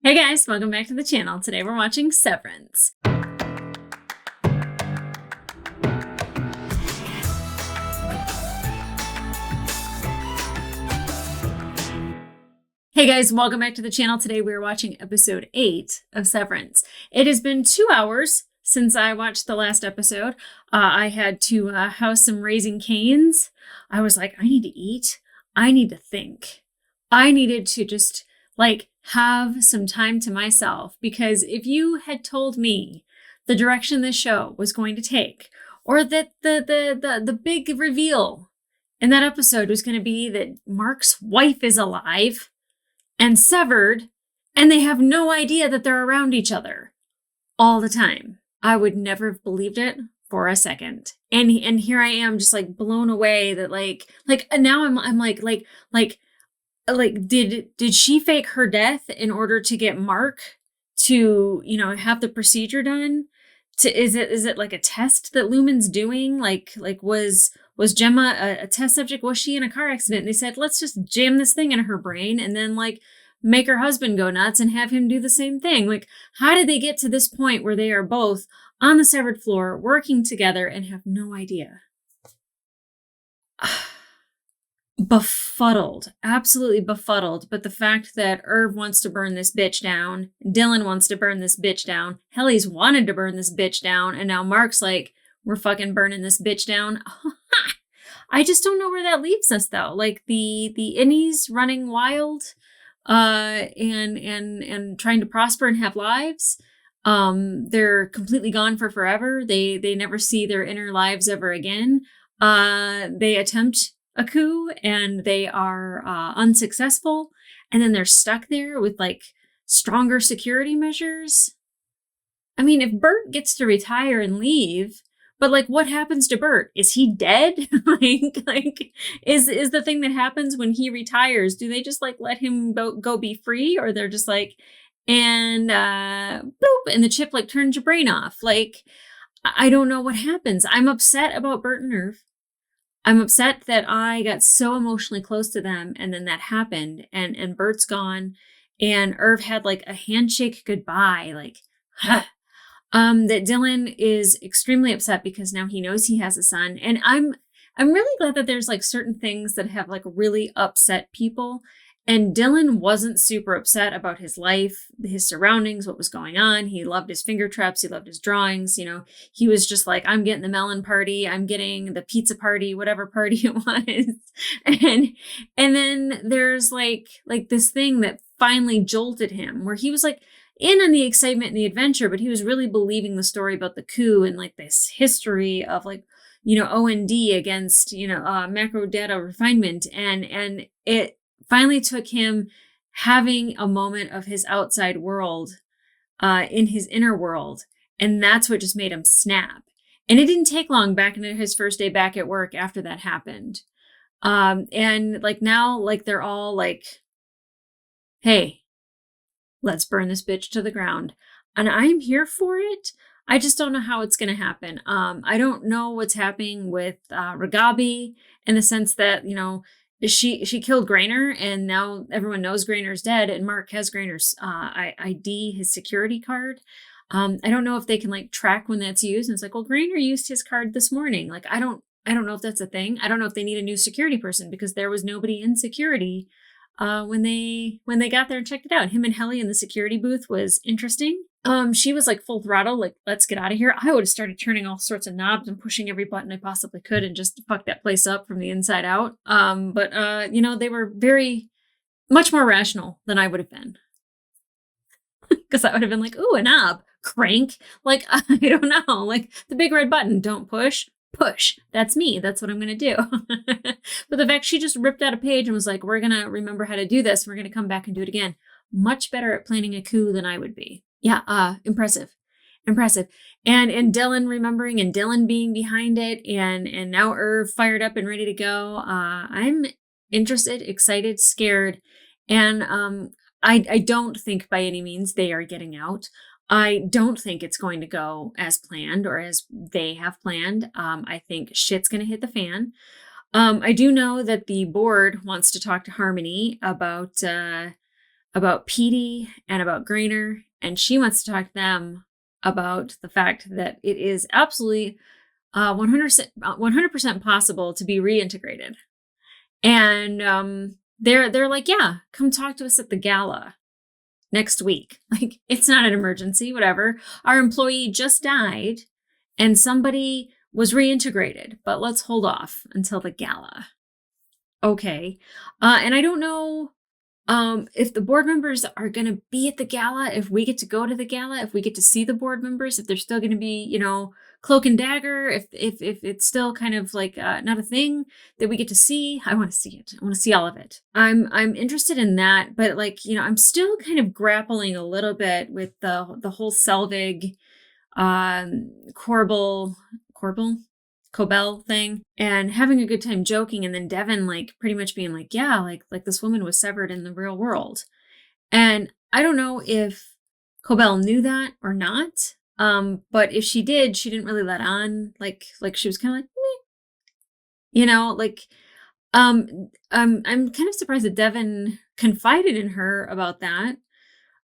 Hey guys, welcome back to the channel. Today we're watching Severance. Hey guys, welcome back to the channel. Today we're watching episode 8 of Severance. It has been 2 hours since I watched the last episode. I had to house some Raising Cane's. I was like, I need to eat. I need to think. I needed to just have some time to myself, because if you had told me the direction this show was going to take, or that the big reveal in that episode was going to be that Mark's wife is alive and severed, and they have no idea that they're around each other all the time, I would never have believed it for a second. And here I am, just blown away that now I'm did she fake her death in order to get Mark to have the procedure done? Is it like a test that Lumen's doing? Was Gemma a test subject? Was she in a car accident? And they said, let's just jam this thing in her brain and then make her husband go nuts and have him do the same thing. How did they get to this point where they are both on the severed floor working together and have no idea? Befuddled, absolutely befuddled. But the fact that Irv wants to burn this bitch down, Dylan wants to burn this bitch down, Helly's wanted to burn this bitch down, and now Mark's like, we're fucking burning this bitch down. I just don't know where that leaves us though. The innies running wild, and trying to prosper and have lives. They're completely gone for forever. They never see their inner lives ever again. They attempt a coup and they are unsuccessful, and then they're stuck there with stronger security measures. I mean, if Bert gets to retire and leave, but what happens to Bert? Is he dead? Is the thing that happens when he retires, do they just let him go be free, or they're just and boop, and the chip turns your brain off? I don't know what happens. I'm upset about Bert and Irv. I'm upset that I got so emotionally close to them, and then that happened, and Bert's gone, and Irv had a handshake goodbye, that Dylan is extremely upset because now he knows he has a son, and I'm really glad that there's certain things that have really upset people, and Dylan wasn't super upset about his life, his surroundings, what was going on. He loved his finger traps. He loved his drawings. He was just I'm getting the melon party. I'm getting the pizza party, whatever party it was. And then there's this thing that finally jolted him, where he was in on the excitement and the adventure, but he was really believing the story about the coup and this history of OND against, macro data refinement. And it finally took him having a moment of his outside world in his inner world. And that's what just made him snap. And it didn't take long back into his first day back at work after that happened. And now they're all hey, let's burn this bitch to the ground. And I'm here for it. I just don't know how it's going to happen. I don't know what's happening with Ragabi, in the sense that, she killed Grainer, and now everyone knows Grainer's dead, and Mark has Grainer's ID, his security card. I don't know if they can track when that's used. And it's well, Grainer used his card this morning. I don't know if that's a thing. I don't know if they need a new security person, because there was nobody in security when they got there and checked it out. Him and Helly in the security booth was interesting. She was full throttle, let's get out of here. I would have started turning all sorts of knobs and pushing every button I possibly could and just fuck that place up from the inside out. But they were very much more rational than I would have been. Because I would have been ooh, a knob, crank. I don't know, the big red button, don't push. Push. That's me. That's what I'm going to do. But the fact she just ripped out a page and was we're going to remember how to do this. We're going to come back and do it again. Much better at planning a coup than I would be. Yeah. Impressive. And Dylan remembering, and Dylan being behind it, and now Irv fired up and ready to go. I'm interested, excited, scared. And I don't think by any means they are getting out. I don't think it's going to go as planned or as they have planned. I think shit's going to hit the fan. I do know that the board wants to talk to Harmony about about Petey and about Grainer, and she wants to talk to them about the fact that it is absolutely 100% possible to be reintegrated. And they're like, yeah, come talk to us at the gala next week. Like, it's not an emergency, whatever. Our employee just died and somebody was reintegrated, but let's hold off until the gala. Okay. And I don't know if the board members are going to be at the gala, if we get to go to the gala, if we get to see the board members, if they're still going to be, cloak and dagger, if it's still kind of like not a thing that we get to see. I want to see it. I want to see all of it. I'm interested in that, but like, I'm still kind of grappling a little bit with the whole Selvig, Corbell thing, and having a good time joking, and then Devin like pretty much being like, yeah, like this woman was severed in the real world. And I don't know if Cobell knew that or not. But if she did, she didn't really let on. Like she was kind of like, I'm kind of surprised that Devin confided in her about that.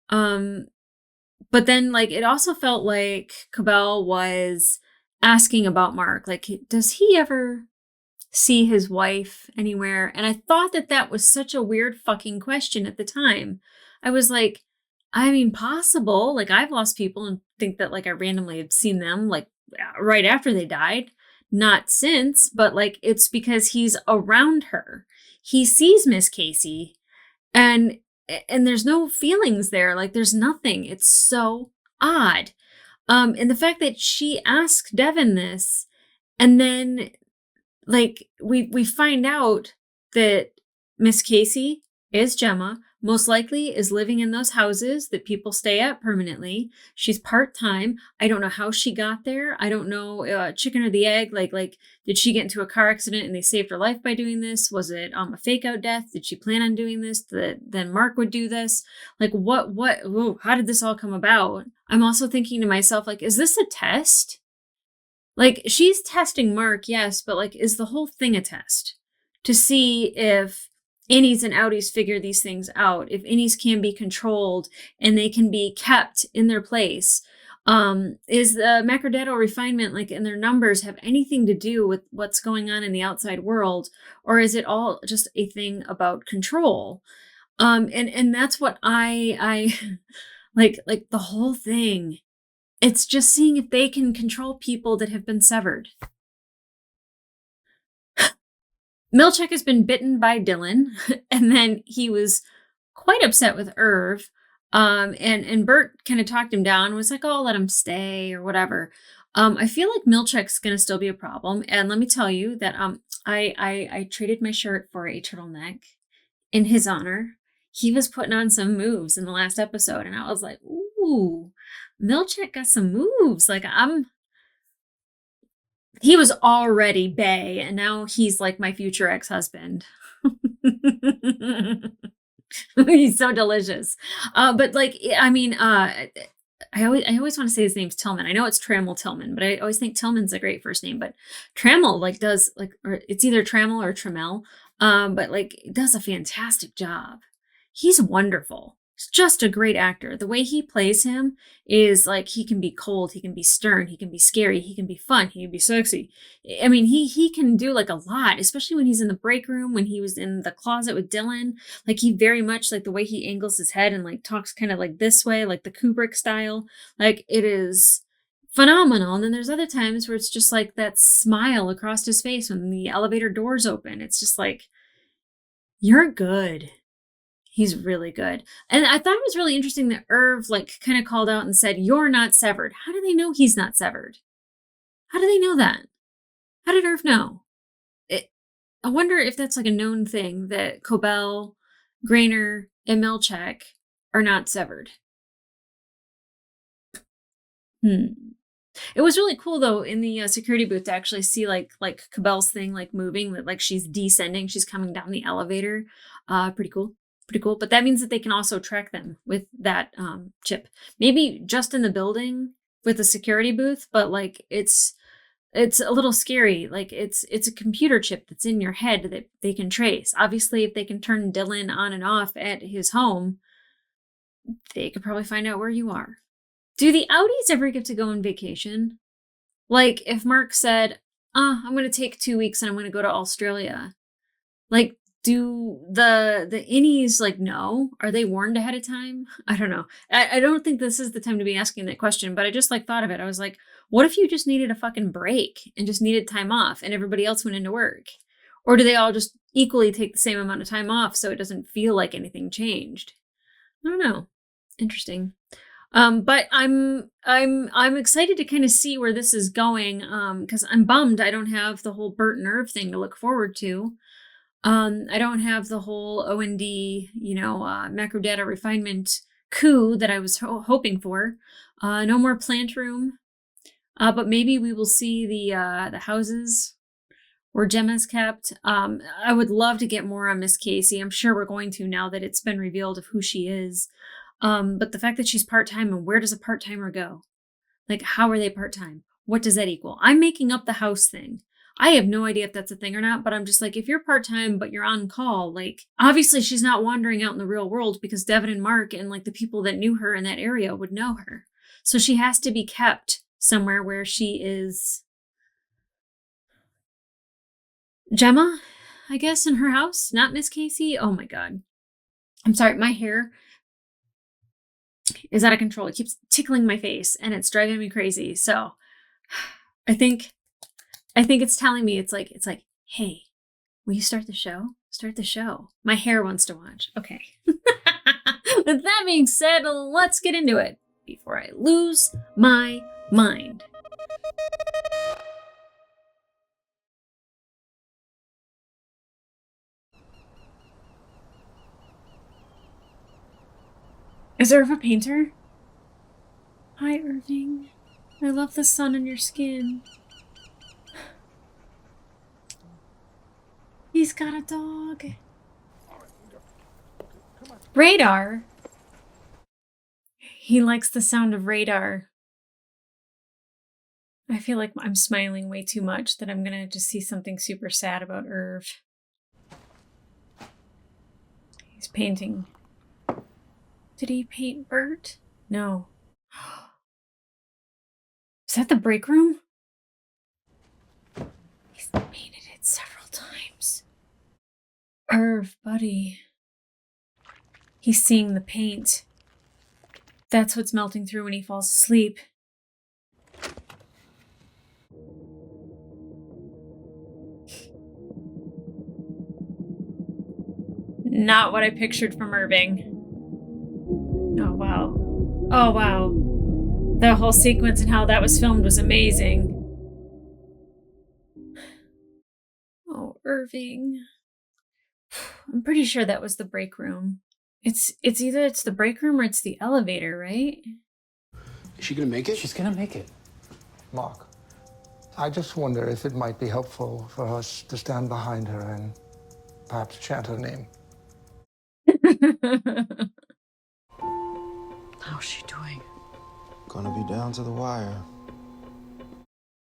But then like it also felt like Cobell was asking about Mark. Like, does he ever see his wife anywhere? And I thought that was such a weird fucking question at the time. I was like, I mean, possible. Like, I've lost people and think that like I randomly had seen them like right after they died. Not since, but like it's because he's around her. He sees Miss Casey and there's no feelings there. Like there's nothing. It's so odd. And the fact that she asked Devin this, and then like we find out that Miss Casey is Gemma, most likely is living in those houses that people stay at permanently. She's part-time. I don't know how she got there. I don't know, chicken or the egg. Like did she get into a car accident and they saved her life by doing this? Was it a fake out death? Did she plan on doing this? Then Mark would do this? Like how did this all come about? I'm also thinking to myself, like, is this a test? Like, she's testing Mark, yes, but like, is the whole thing a test to see if innies and outies figure these things out, if innies can be controlled and they can be kept in their place? Is the macrodata refinement, like, in their numbers, have anything to do with what's going on in the outside world, or is it all just a thing about control? And that's what I like the whole thing. It's just seeing if they can control people that have been severed. Milchek has been bitten by Dylan, and then he was quite upset with Irv. And Bert kind of talked him down, was like, oh, let him stay or whatever. I feel like Milchek's going to still be a problem. And let me tell you that I traded my shirt for a turtleneck in his honor. He was putting on some moves in the last episode, and I was like, ooh, Milchek got some moves. Like, he was already bae, and now he's like my future ex-husband. He's so delicious. But like, I mean, I always want to say his name's Tillman. I know it's Trammell Tillman, but I always think Tillman's a great first name. But Trammell like does like, or it's either Trammell or Trammell. But like does a fantastic job. He's wonderful. He's just a great actor. The way he plays him is like, he can be cold, he can be stern, he can be scary, he can be fun, he can be sexy. I mean, he can do like a lot, especially when he's in the break room, when he was in the closet with Dylan. Like, he very much, like the way he angles his head and like talks kind of like this way, like the Kubrick style. Like, it is phenomenal. And then there's other times where it's just like that smile across his face when the elevator doors open. It's just like, you're good. He's really good. And I thought it was really interesting that Irv like kind of called out and said, you're not severed. How do they know he's not severed? How do they know that? How did Irv know? I wonder if that's like a known thing, that Cobell, Grainer, and Milchek are not severed. It was really cool though in the security booth to actually see like Cobell's thing like moving, that like she's descending, she's coming down the elevator. Pretty cool. But that means that they can also track them with that chip. Maybe just in the building with the security booth, but like it's a little scary. Like it's a computer chip that's in your head that they can trace. Obviously, if they can turn Dylan on and off at his home, they could probably find out where you are. Do the Audis ever get to go on vacation? Like, if Mark said, I'm going to take 2 weeks and I'm going to go to Australia. Like, do the innies, like, know? Are they warned ahead of time? I don't know. I don't think this is the time to be asking that question, but I just, like, thought of it. I was like, what if you just needed a fucking break and just needed time off and everybody else went into work? Or do they all just equally take the same amount of time off so it doesn't feel like anything changed? I don't know. Interesting. But I'm excited to kind of see where this is going. Because I'm bummed I don't have the whole Bert and Irv thing to look forward to. I don't have the whole OND, macro data refinement coup that I was hoping for. No more plant room. But maybe we will see the houses where Gemma's kept. I would love to get more on Miss Casey. I'm sure we're going to now that it's been revealed of who she is. But the fact that she's part-time, and where does a part-timer go? Like, how are they part-time? What does that equal? I'm making up the house thing. I have no idea if that's a thing or not, but I'm just like, if you're part-time, but you're on call, like, obviously she's not wandering out in the real world because Devin and Mark and, like, the people that knew her in that area would know her. So she has to be kept somewhere where she is Gemma, I guess, in her house, not Miss Casey. Oh my God. I'm sorry, my hair is out of control. It keeps tickling my face and it's driving me crazy. So I think it's telling me, it's like, hey, will you start the show? Start the show. My hair wants to watch. Okay. With that being said, let's get into it before I lose my mind. Is Irv a painter? Hi, Irving. I love the sun on your skin. He's got a dog. Radar? He likes the sound of radar. I feel like I'm smiling way too much, that I'm gonna just see something super sad about Irv. He's painting. Did he paint Bert? No. Is that the break room? He's painted it several times. Irv, buddy. He's seeing the paint. That's what's melting through when he falls asleep. Not what I pictured from Irving. Oh, wow. Oh, wow. The whole sequence and how that was filmed was amazing. Oh, Irving. I'm pretty sure that was the break room. It's either the break room or it's the elevator, right? Is she gonna make it? She's gonna make it. Mark, I just wonder if it might be helpful for us to stand behind her and perhaps chant her name. How's she doing? Gonna be down to the wire.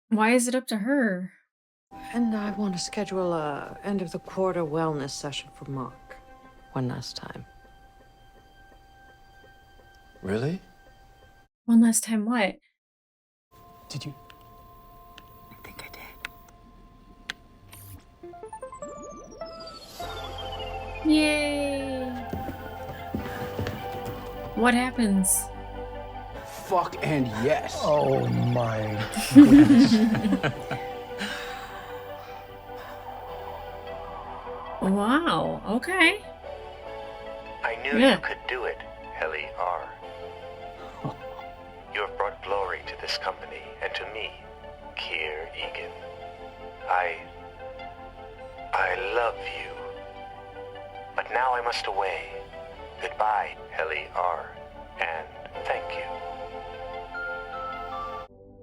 Why is it up to her? And I want to schedule a end of the quarter wellness session for Mark. One last time. Really? One last time what? Did you? I think I did. Yay! What happens? Fuck and yes. Oh my goodness. Wow, okay. I knew Yeah. you could do it, Helly R. You have brought glory to this company and to me, Keir Egan. I love you. But now I must away. Goodbye, Helly R. And thank you.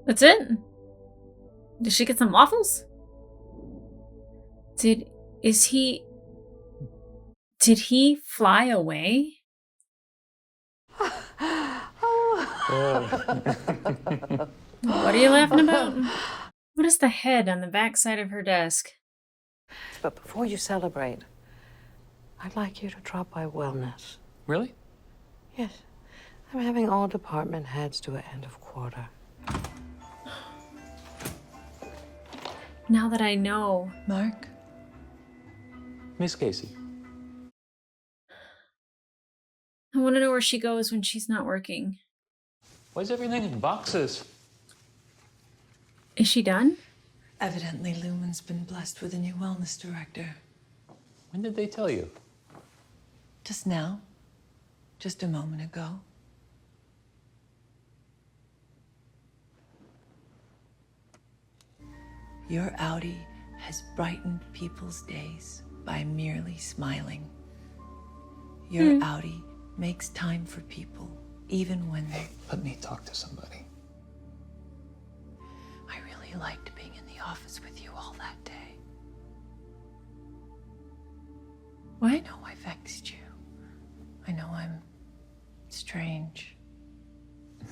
That's it? Did she get some waffles? Did he fly away? What are you laughing about? What is the head on the back side of her desk? But before you celebrate, I'd like you to drop by wellness. Really? Yes. I'm having all department heads do an end of quarter. Now that I know. Mark? Miss Casey. I want to know where she goes when she's not working. Why is everything in boxes? Is she done? Evidently, Lumen's been blessed with a new wellness director. When did they tell you? Just now. Just a moment ago. Your Audi has brightened people's days by merely smiling. Your Audi makes time for people, even when Hey, let me talk to somebody. I really liked being in the office with you all that day. What? I know I vexed you. I know I'm strange.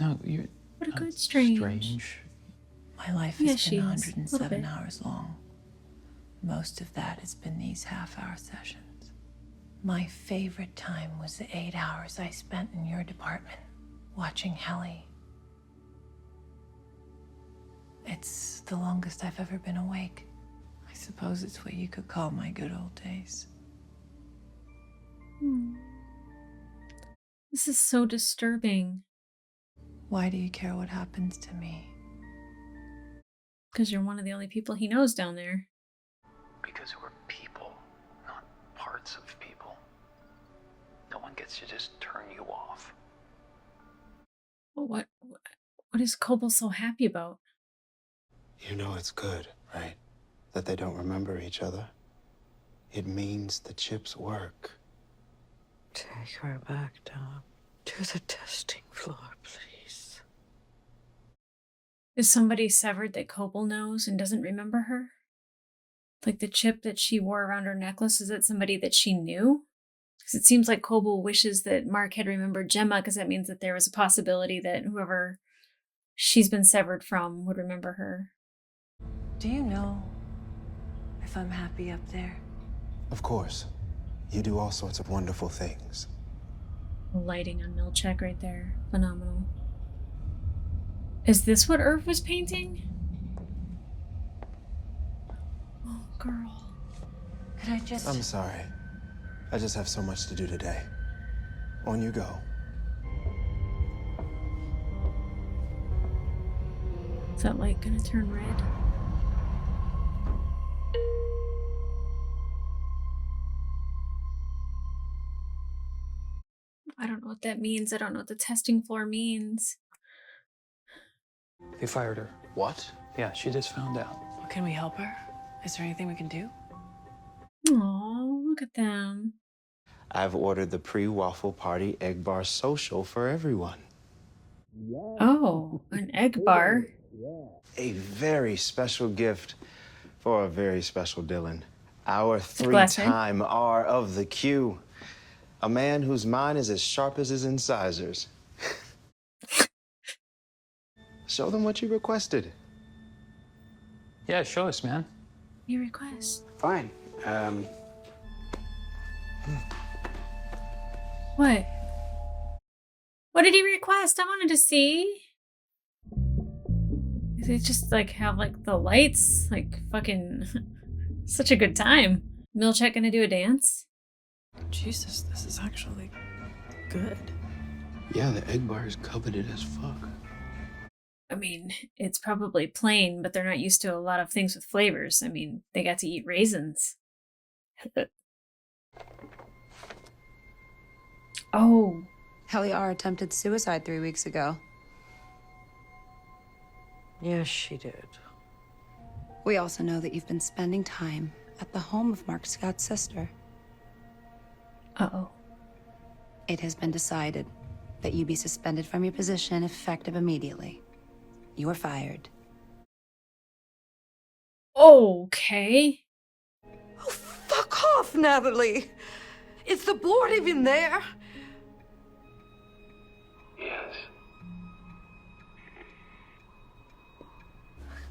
No, you're What a not good strange. strange. My life Yeah, has she been is. 107 Little bit. hours long. Most of that has been these half-hour sessions. My favorite time was the 8 hours I spent in your department, watching Helly. It's the longest I've ever been awake. I suppose it's what you could call my good old days. This is so disturbing. Why do you care what happens to me? Because you're one of the only people he knows down there. Because we're people, not parts of people. No one gets to just turn you off. Well, what is Cobble so happy about? You know it's good, right? That they don't remember each other. It means the chips work. Take her back down to the testing floor, please. Is somebody severed that Cobble knows and doesn't remember her? Like the chip that she wore around her necklace, is it somebody that she knew? Because it seems like Cobble wishes that Mark had remembered Gemma, because that means that there was a possibility that whoever she's been severed from would remember her. Do you know if I'm happy up there? Of course. You do all sorts of wonderful things. The lighting on Milchek right there. Phenomenal. Is this what Irv was painting? Oh, girl. Could I just... I'm sorry. I just have so much to do today. On you go. Is that light gonna turn red? I don't know what that means. I don't know what the testing floor means. They fired her. What? Yeah, she just found out. Well, can we help her? Is there anything we can do? Aw, look at them. I've ordered the pre-waffle party egg bar social for everyone. Oh, an egg bar. A very special gift for a very special Dylan. Our glass egg? three-time R of the Q. A man whose mind is as sharp as his incisors. Show them what you requested. Yeah, show us, man. Your request. Fine. What? What did he request? I wanted to see. Is it just like have like the lights? Like fucking such a good time. Milchek gonna do a dance? Jesus, this is actually good. Yeah, the egg bar is coveted as fuck. I mean, it's probably plain, but they're not used to a lot of things with flavors. I mean, they got to eat raisins. Oh. Helly R. attempted suicide 3 weeks ago. Yes, she did. We also know that you've been spending time at the home of Mark Scott's sister. Uh-oh. It has been decided that you be suspended from your position effective immediately. You are fired. Okay. Oh, fuck off, Natalie! Is the board even there? Yes.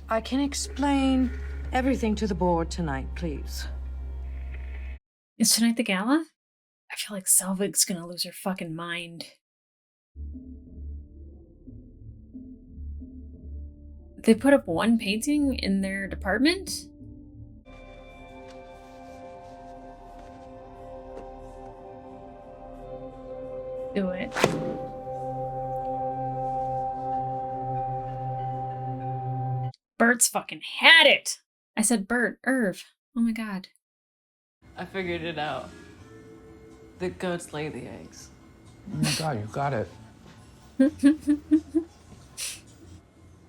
I can explain everything to the board tonight, please. Is tonight the gala? I feel like Selvig's gonna lose her fucking mind. They put up one painting in their department? Do it. Bert's fucking had it. I said Bert, Irv. Oh my god. I figured it out. The goats lay the eggs. Oh my god, you got it.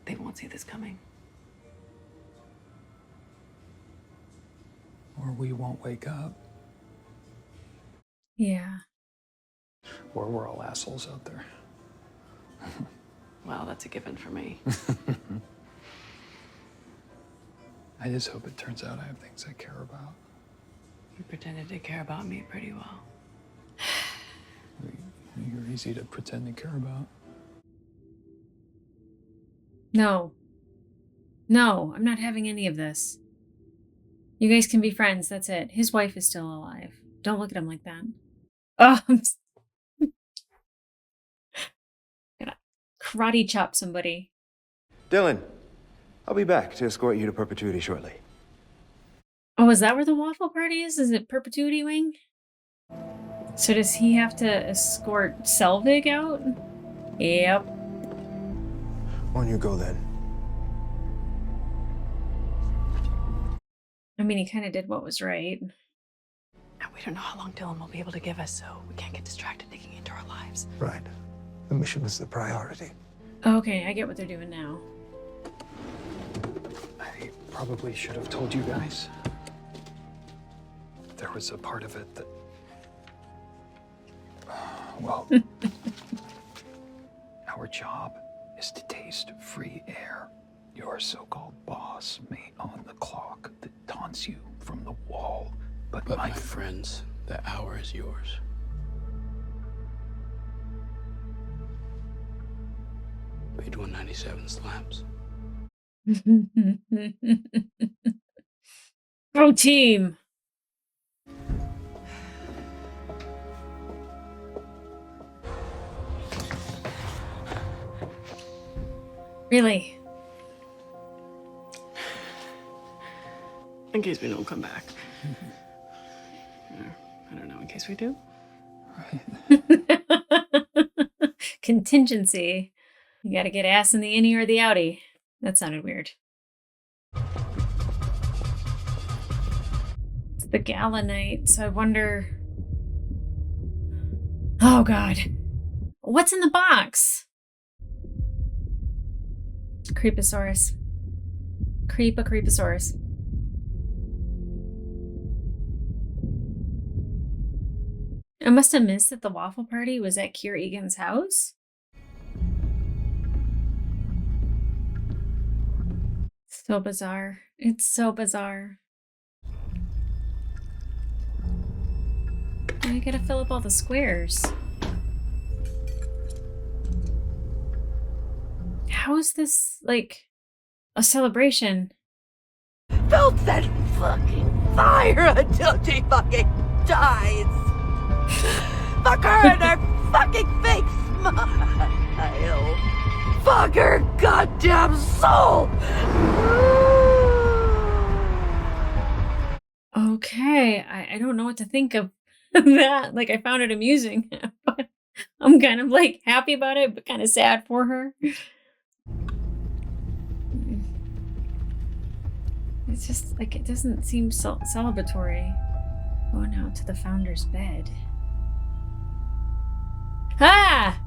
They won't see this coming. Or we won't wake up. Yeah. Or we're all assholes out there. Well, that's a given for me. I just hope it turns out I have things I care about. You pretended to care about me pretty well. You're easy to pretend to care about. No. No, I'm not having any of this. You guys can be friends, that's it. His wife is still alive. Don't look at him like that. Oh, I'm gonna karate chop somebody. Dylan, I'll be back to escort you to perpetuity shortly. Oh, is that where the waffle party is? Is it Perpetuity Wing? So does he have to escort Selvig out? Yep. On you go then. I mean, he kind of did what was right. And we don't know how long Dylan will be able to give us, so we can't get distracted digging into our lives. Right. The mission is the priority. Okay, I get what they're doing now. I probably should have told you guys. There was a part of it that... Well... Our job is to taste free air. Your so-called boss may on the clock that taunts you from the wall. But my friends, the hour is yours. Page 197 slabs. Pro team! Really? In case we don't come back. I don't know, in case we do. Contingency. You gotta get ass in the innie or the outie. That sounded weird. It's the gala night, so I wonder... Oh god. What's in the box? Creeposaurus. Creeposaurus. I must have missed that the waffle party was at Kier Egan's house. So bizarre. It's so bizarre. I gotta fill up all the squares. How is this, like, a celebration? Felt that fucking fire until she fucking dies. Fuck her and her fucking fake smile. Fuck her goddamn soul. Okay, I don't know what to think of that. Like, I found it amusing, but I'm kind of, like, happy about it, but kind of sad for her. It's just, like, it doesn't seem so celebratory. Going out to the founder's bed. Ah!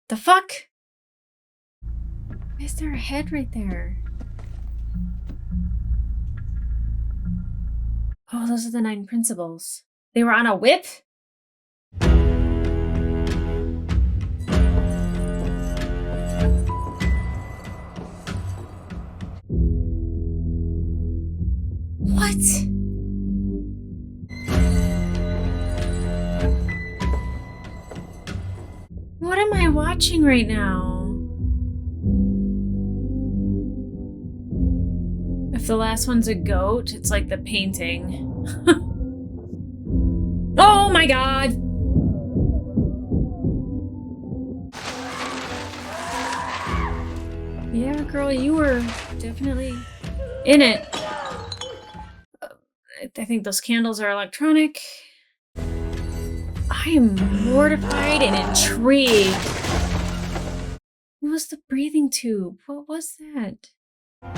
The fuck? Why is there a head right there? Oh, those are the 9 principles. They were on a whip? What? What am I watching right now? If the last one's a goat, it's like the painting. Oh my god! Yeah, girl, you were definitely in it. I think those candles are electronic. I am mortified and intrigued. What was the breathing tube? What was that? I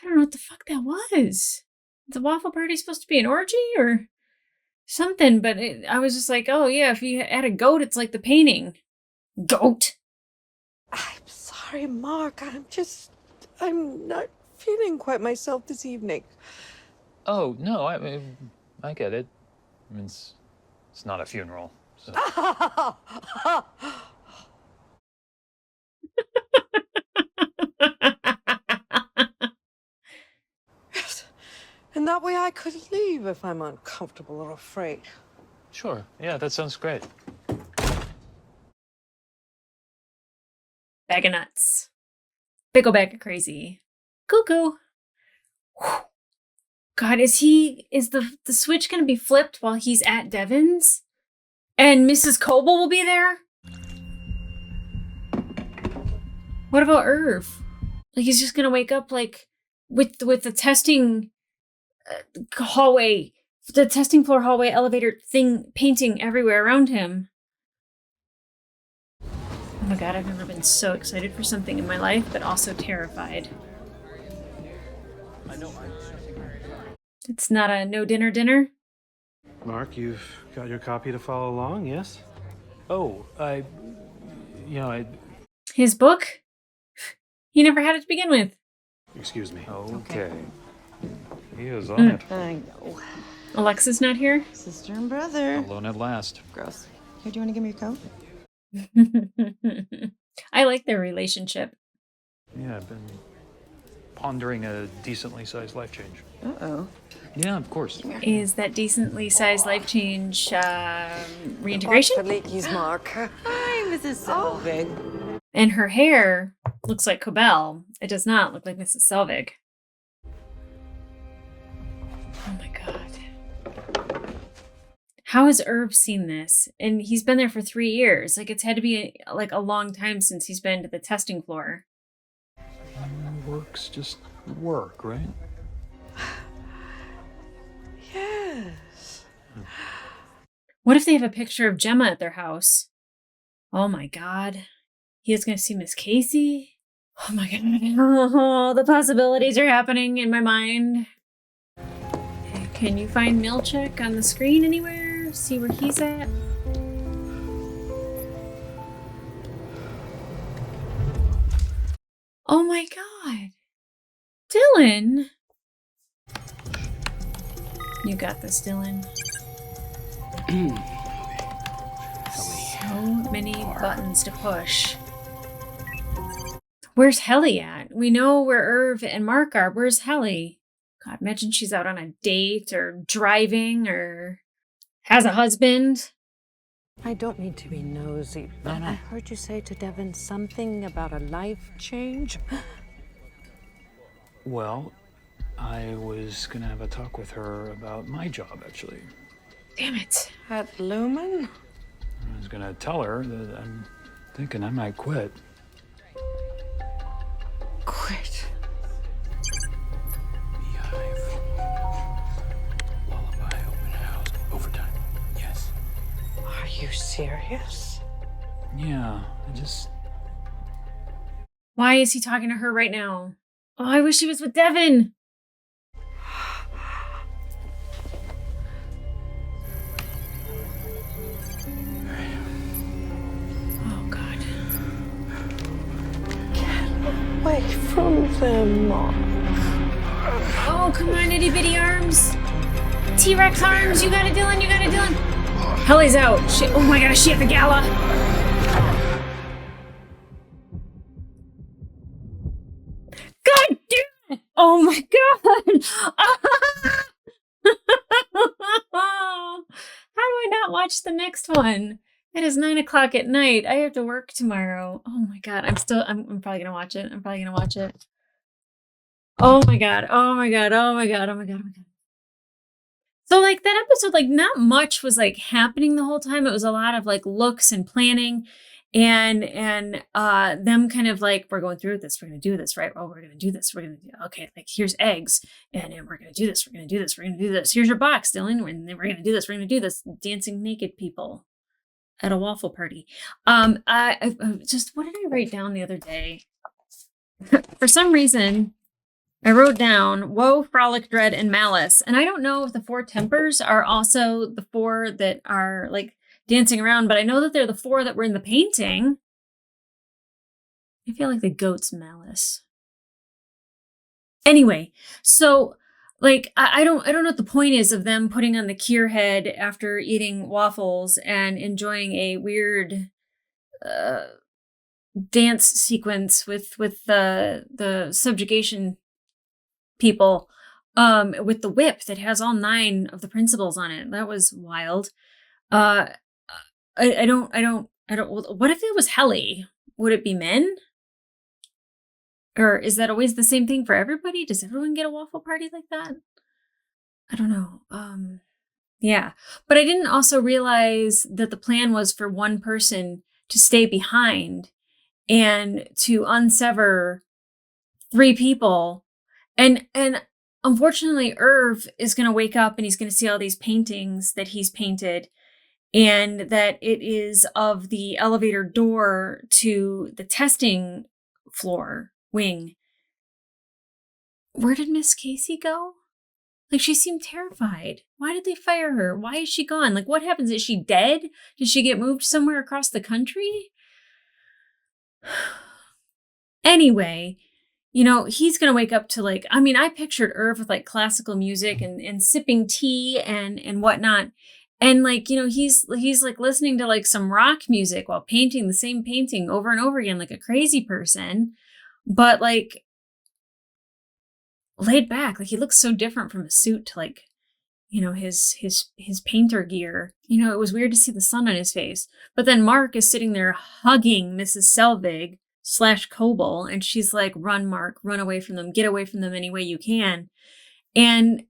don't know what the fuck that was. The waffle party supposed to be an orgy or something, but I was just like, oh yeah, if you add a goat, it's like the painting. Goat. I'm sorry, Mark. I'm not feeling quite myself this evening. Oh, no, I get it. I mean, it's not a funeral, so. Yes. And that way I could leave if I'm uncomfortable or afraid. Sure, yeah, that sounds great. Bag of nuts. Big ol' bag of crazy. Cuckoo. God, is the switch gonna be flipped while he's at Devon's? And Mrs. Coble will be there? What about Irv? Like, he's just gonna wake up, like, with the testing hallway, the testing floor hallway elevator thing painting everywhere around him. Oh my god, I've never been so excited for something in my life, but also terrified. It's not a no dinner? Mark, you've got your copy to follow along, yes? Oh, His book? He never had it to begin with. Excuse me. Okay. He is on it. I know. Alexa's not here? Sister and brother. Alone at last. Gross. Here, do you want to give me your coat? I like their relationship. Yeah, I've been pondering a decently sized life change. Uh-oh. Yeah, of course. Is that decently sized life change reintegration? Leaky's Mark. Hi, Mrs. Selvig. And her hair looks like Cobell. It does not look like Mrs. Selvig. Oh my god. How has Irv seen this? And he's been there for 3 years. Like, it's had to be a long time since he's been to the testing floor. Work's just work, right? Yes. What if they have a picture of Gemma at their house? Oh my god. He is going to see Miss Casey? Oh my god. Oh, the possibilities are happening in my mind. Can you find Milchek on the screen anywhere? See where he's at? Oh my god. Dylan! You got this, Dylan. So many buttons to push. Where's Helly at? We know where Irv and Mark are. Where's Helly? God, imagine she's out on a date or driving or has a husband. I don't mean to be nosy, but I heard you say to Devon something about a life change. Well, I was gonna have a talk with her about my job, actually. Damn it. At Lumen? I was gonna tell her that I'm thinking I might quit. Quit. Beehive. Lullaby, open house, overtime. Yes. Are you serious? Yeah, I just... Why is he talking to her right now? Oh, I wish he was with Devon. Oh, God. Get away from them, Mark. Oh, come on, itty bitty arms. T-Rex arms. You got it, Dylan. You got it, Dylan. Helly's out. Oh my God, is she at the gala? God damn it. Oh my God. How do I not watch the next one? It is 9 o'clock at night. I have to work tomorrow. Oh my God. I'm probably going to watch it. I'm probably going to watch it. Oh my God. Oh my God. Oh my God. Oh my God. Oh my God. So like that episode, like not much was like happening the whole time. It was a lot of like looks and planning and them kind of like, we're going through this, we're gonna do this, right? Oh, we're gonna do this, we're gonna do okay, like here's eggs, and we're gonna do this, we're gonna do this, we're gonna do this. Here's your box, Dylan, and then we're gonna do this, we're gonna do this. Dancing naked people at a waffle party. I just, what did I write down the other day? For some reason, I wrote down woe, frolic, dread, and malice. And I don't know if the 4 tempers are also the 4 that are like dancing around, but I know that they're the 4 that were in the painting. I feel like the goat's malice. Anyway, so like I don't know what the point is of them putting on the cure head after eating waffles and enjoying a weird dance sequence with the subjugation people with the whip that has all 9 of the principles on it. That was wild. I don't what if it was Helly? Would it be men? Or is that always the same thing for everybody? Does everyone get a waffle party like that? I don't know. Yeah. But I didn't also realize that the plan was for one person to stay behind and to unsever 3 people. And unfortunately, Irv is going to wake up and he's going to see all these paintings that he's painted, and that it is of the elevator door to the testing floor wing. Where did Miss Casey go? Like, she seemed terrified. Why did they fire her? Why is she gone? Like, what happens? Is she dead? Did she get moved somewhere across the country? Anyway, you know, he's going to wake up to like, I mean, I pictured Irv with like classical music and sipping tea and whatnot. And like, you know, he's like listening to like some rock music while painting the same painting over and over again, like a crazy person, but like laid back. Like he looks so different from his suit to like, you know, his painter gear. You know, it was weird to see the sun on his face. But then Mark is sitting there hugging Mrs. Selvig / Coble, and she's like, run, Mark, run away from them, get away from them any way you can. And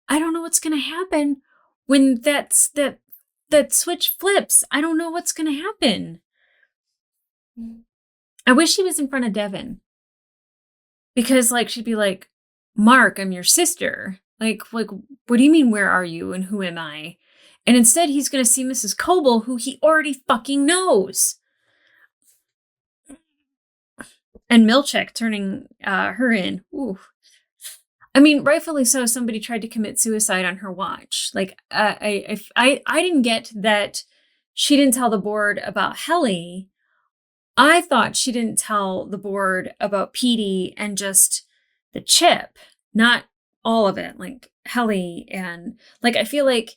I don't know what's going to happen when that switch flips. I don't know what's going to happen. I wish he was in front of Devin, because like she'd be like, Mark, I'm your sister. Like, what do you mean, where are you and who am I? And instead he's going to see Mrs. Coble, who he already fucking knows. And Milchek turning her in. Ooh. I mean, rightfully so. Somebody tried to commit suicide on her watch. Like, I didn't get that she didn't tell the board about Helly. I thought she didn't tell the board about Petey and just the chip, not all of it. Like Helly, and like I feel like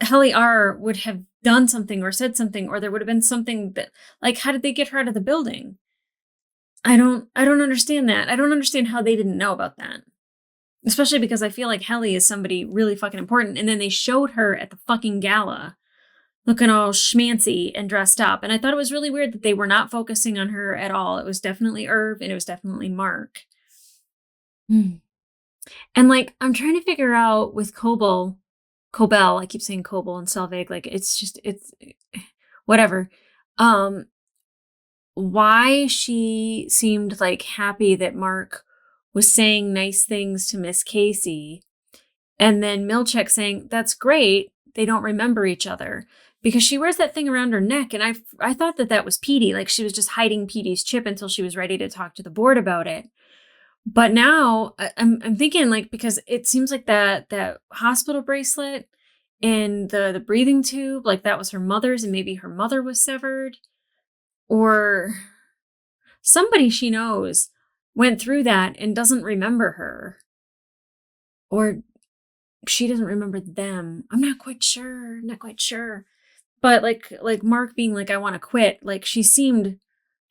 Helly R would have done something or said something, or there would have been something that, like, how did they get her out of the building? I don't understand that. I don't understand how they didn't know about that. Especially because I feel like Helly is somebody really fucking important. And then they showed her at the fucking gala looking all schmancy and dressed up. And I thought it was really weird that they were not focusing on her at all. It was definitely Irv and it was definitely Mark. And like, I'm trying to figure out with Cobel, I keep saying Coble and Selvig, like it's whatever. Why she seemed like happy that Mark was saying nice things to Miss Casey, and then Milchek saying, that's great, they don't remember each other, because she wears that thing around her neck, and I thought that was Petey, like she was just hiding Petey's chip until she was ready to talk to the board about it. But now I'm thinking, like, because it seems like that hospital bracelet and the breathing tube, like that was her mother's, and maybe her mother was severed, or somebody she knows went through that and doesn't remember her, or she doesn't remember them. I'm not quite sure. But like Mark being like, I want to quit, like she seemed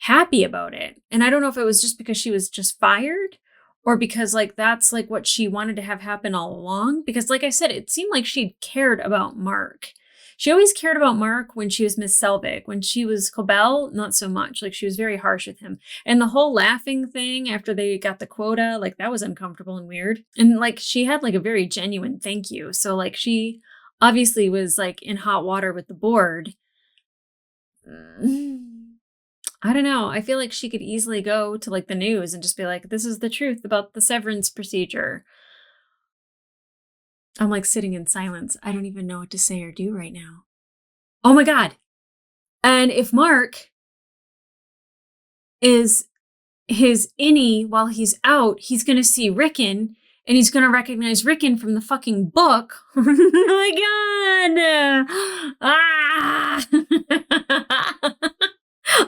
happy about it. And I don't know if it was just because she was just fired, or because like that's like what she wanted to have happen all along. Because like I said, it seemed like she cared about Mark. She always cared about Mark when she was Miss Selvig. When she was Cobell, not so much. Like, she was very harsh with him. And the whole laughing thing after they got the quota, like, that was uncomfortable and weird. And, like, she had, like, a very genuine thank you. So, like, she obviously was, like, in hot water with the board. I don't know. I feel like she could easily go to, like, the news and just be like, this is the truth about the severance procedure. I'm, like, sitting in silence. I don't even know what to say or do right now. Oh my God. And if Mark is his innie while he's out, he's going to see Rickon, and he's going to recognize Rickon from the fucking book. Oh my God. Ah.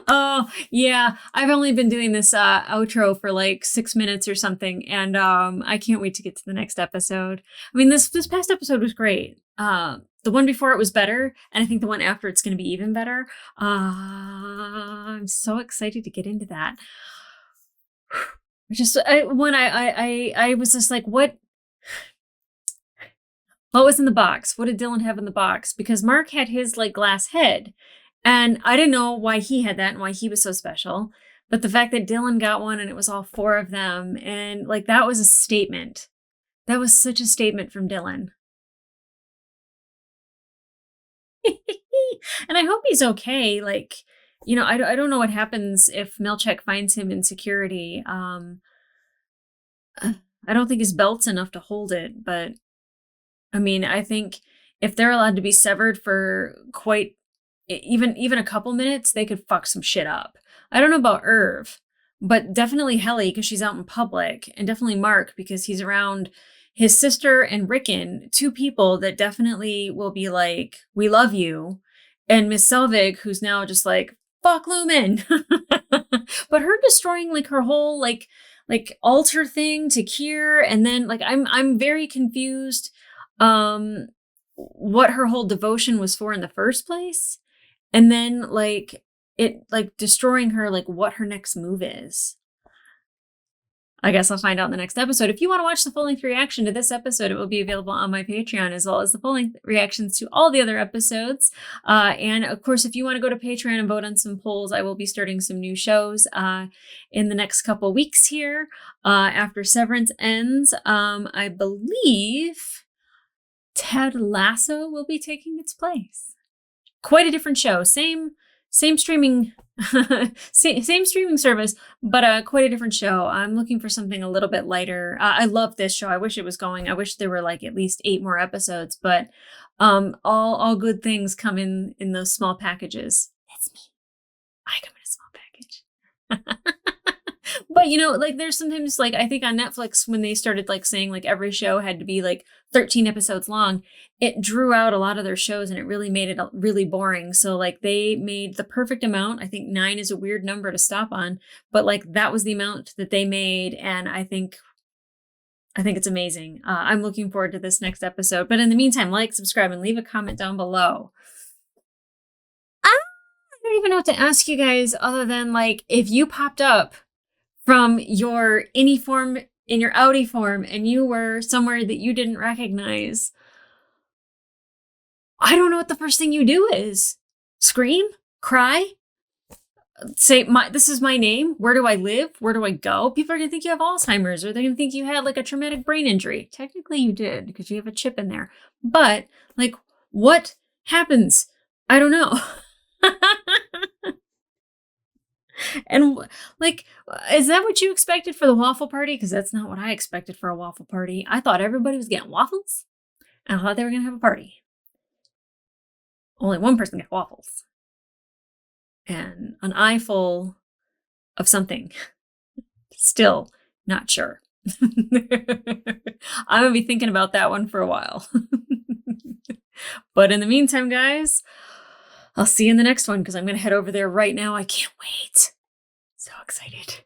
Oh, yeah. I've only been doing this outro for like 6 minutes or something, and I can't wait to get to the next episode. I mean, this past episode was great. The one before it was better, and I think the one after it's going to be even better. I'm so excited to get into that. I was just like, what was in the box? What did Dylan have in the box? Because Mark had his like glass head, and I didn't know why he had that and why he was so special. But the fact that Dylan got one and it was all 4 of them, and like, that was a statement. That was such a statement from Dylan. And I hope he's okay. Like, you know, I don't know what happens if Milchek finds him in security. I don't think his belt's enough to hold it, but I mean, I think if they're allowed to be severed for quite even a couple minutes, they could fuck some shit up. I don't know about Irv, but definitely Helly because she's out in public, and definitely Mark because he's around his sister and Rickon, 2 people that definitely will be like, we love you. And Miss Selvig, who's now just like, fuck Lumen. But her destroying like her whole like altar thing to Kier, and then like I'm very confused what her whole devotion was for in the first place. And then like it like destroying her, like what her next move is. I guess I'll find out in the next episode. If you want to watch the full-length reaction to this episode, it will be available on my Patreon, as well as the full-length reactions to all the other episodes. And of course, if you want to go to Patreon and vote on some polls, I will be starting some new shows in the next couple weeks here after Severance ends. I believe Ted Lasso will be taking its place. Quite a different show. Same streaming same streaming service, but quite a different show. I'm looking for something a little bit lighter. I love this show. I wish it was going. I wish there were like at least 8 more episodes, but all good things come in those small packages. That's me. I come in a small package. But you know, like there's sometimes like I think on Netflix when they started like saying like every show had to be like 13 episodes long, it drew out a lot of their shows and it really made it really boring. So like they made the perfect amount. I think 9 is a weird number to stop on, but like that was the amount that they made, and I think it's amazing. I'm looking forward to this next episode. But in the meantime, like, subscribe, and leave a comment down below. I don't even know what to ask you guys other than like if you popped up from your innie form in your outie form and you were somewhere that you didn't recognize, I don't know what the first thing you do is. Scream? Cry? Say, this is my name? Where do I live? Where do I go? People are going to think you have Alzheimer's, or they're going to think you had like a traumatic brain injury. Technically you did because you have a chip in there. But like, what happens? I don't know. And like, is that what you expected for the waffle party? Because that's not what I expected for a waffle party. I thought everybody was getting waffles, and I thought they were going to have a party. Only one person got waffles. And an eye full of something. Still not sure. I'm going to be thinking about that one for a while. But in the meantime, guys, I'll see you in the next one because I'm going to head over there right now. I can't wait. So excited.